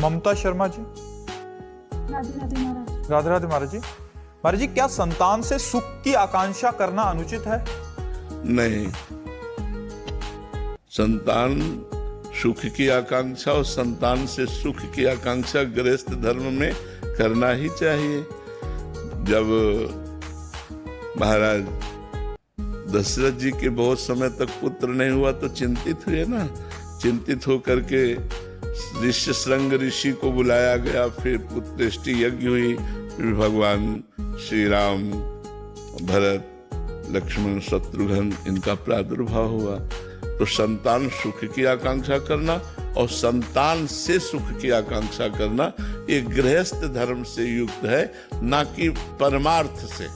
ममता शर्मा जी। राधे राधे महाराज। राधे राधे महाराज जी। महाराज जी, क्या संतान से सुख की आकांक्षा करना अनुचित है? नहीं, संतान सुख की आकांक्षा और संतान से सुख की आकांक्षा गृहस्थ धर्म में करना ही चाहिए। जब महाराज दशरथ जी के बहुत समय तक पुत्र नहीं हुआ तो चिंतित हुए ना। चिंतित होकर के ऋष्यशृंग ऋषि को बुलाया गया, फिर पुत्रेष्टि यज्ञ हुई, फिर भगवान श्री राम, भरत, लक्ष्मण, शत्रुघ्न इनका प्रादुर्भाव हुआ। तो संतान सुख की आकांक्षा करना और संतान से सुख की आकांक्षा करना ये गृहस्थ धर्म से युक्त है, ना कि परमार्थ से।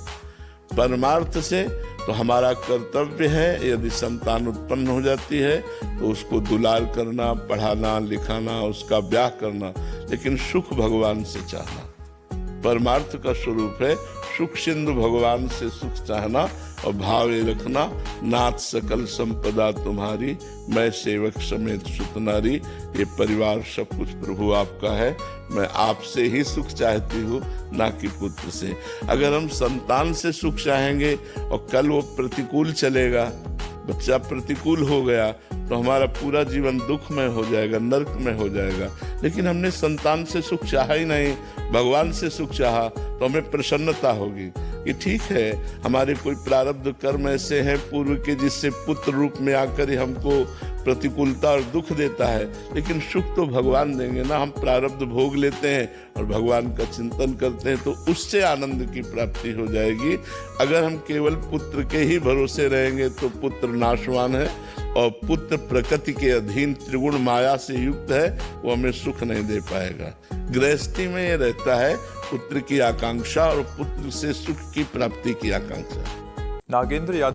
परमार्थ से तो हमारा कर्तव्य है, यदि संतान उत्पन्न हो जाती है तो उसको दुलार करना, पढ़ाना, लिखाना, उसका ब्याह करना, लेकिन सुख भगवान से चाहना। परमार्थ का स्वरूप है सुख सिंधु भगवान से सुख चाहना और भावे रखना। नाथ सकल संपदा तुम्हारी, मैं सेवक समेत सुत नारी। ये परिवार सब कुछ प्रभु आपका है, मैं आपसे ही सुख चाहती हूँ, ना कि पुत्र से। अगर हम संतान से सुख चाहेंगे और कल वो प्रतिकूल चलेगा, बच्चा प्रतिकूल हो गया, तो हमारा पूरा जीवन दुख में हो जाएगा, नरक में हो जाएगा। लेकिन हमने संतान से सुख चाहा ही नहीं, भगवान से सुख चाहा, तो हमें प्रसन्नता होगी कि ठीक है, हमारे कोई प्रारब्ध कर्म ऐसे हैं पूर्व के, जिससे पुत्र रूप में आकर हमको प्रतिकूलता और दुख देता है, लेकिन सुख तो भगवान देंगे ना। हम प्रारब्ध भोग लेते हैं और भगवान का चिंतन करते हैं तो उससे आनंद की प्राप्ति हो जाएगी। अगर हम केवल पुत्र के ही भरोसे रहेंगे तो पुत्र नाशवान है और पुत्र प्रकृति के अधीन त्रिगुण माया से युक्त है, वो हमें सुख नहीं दे पाएगा। गृहस्थी में ये रहता है पुत्र की आकांक्षा और पुत्र से सुख की प्राप्ति की आकांक्षा। नागेंद्र यादव।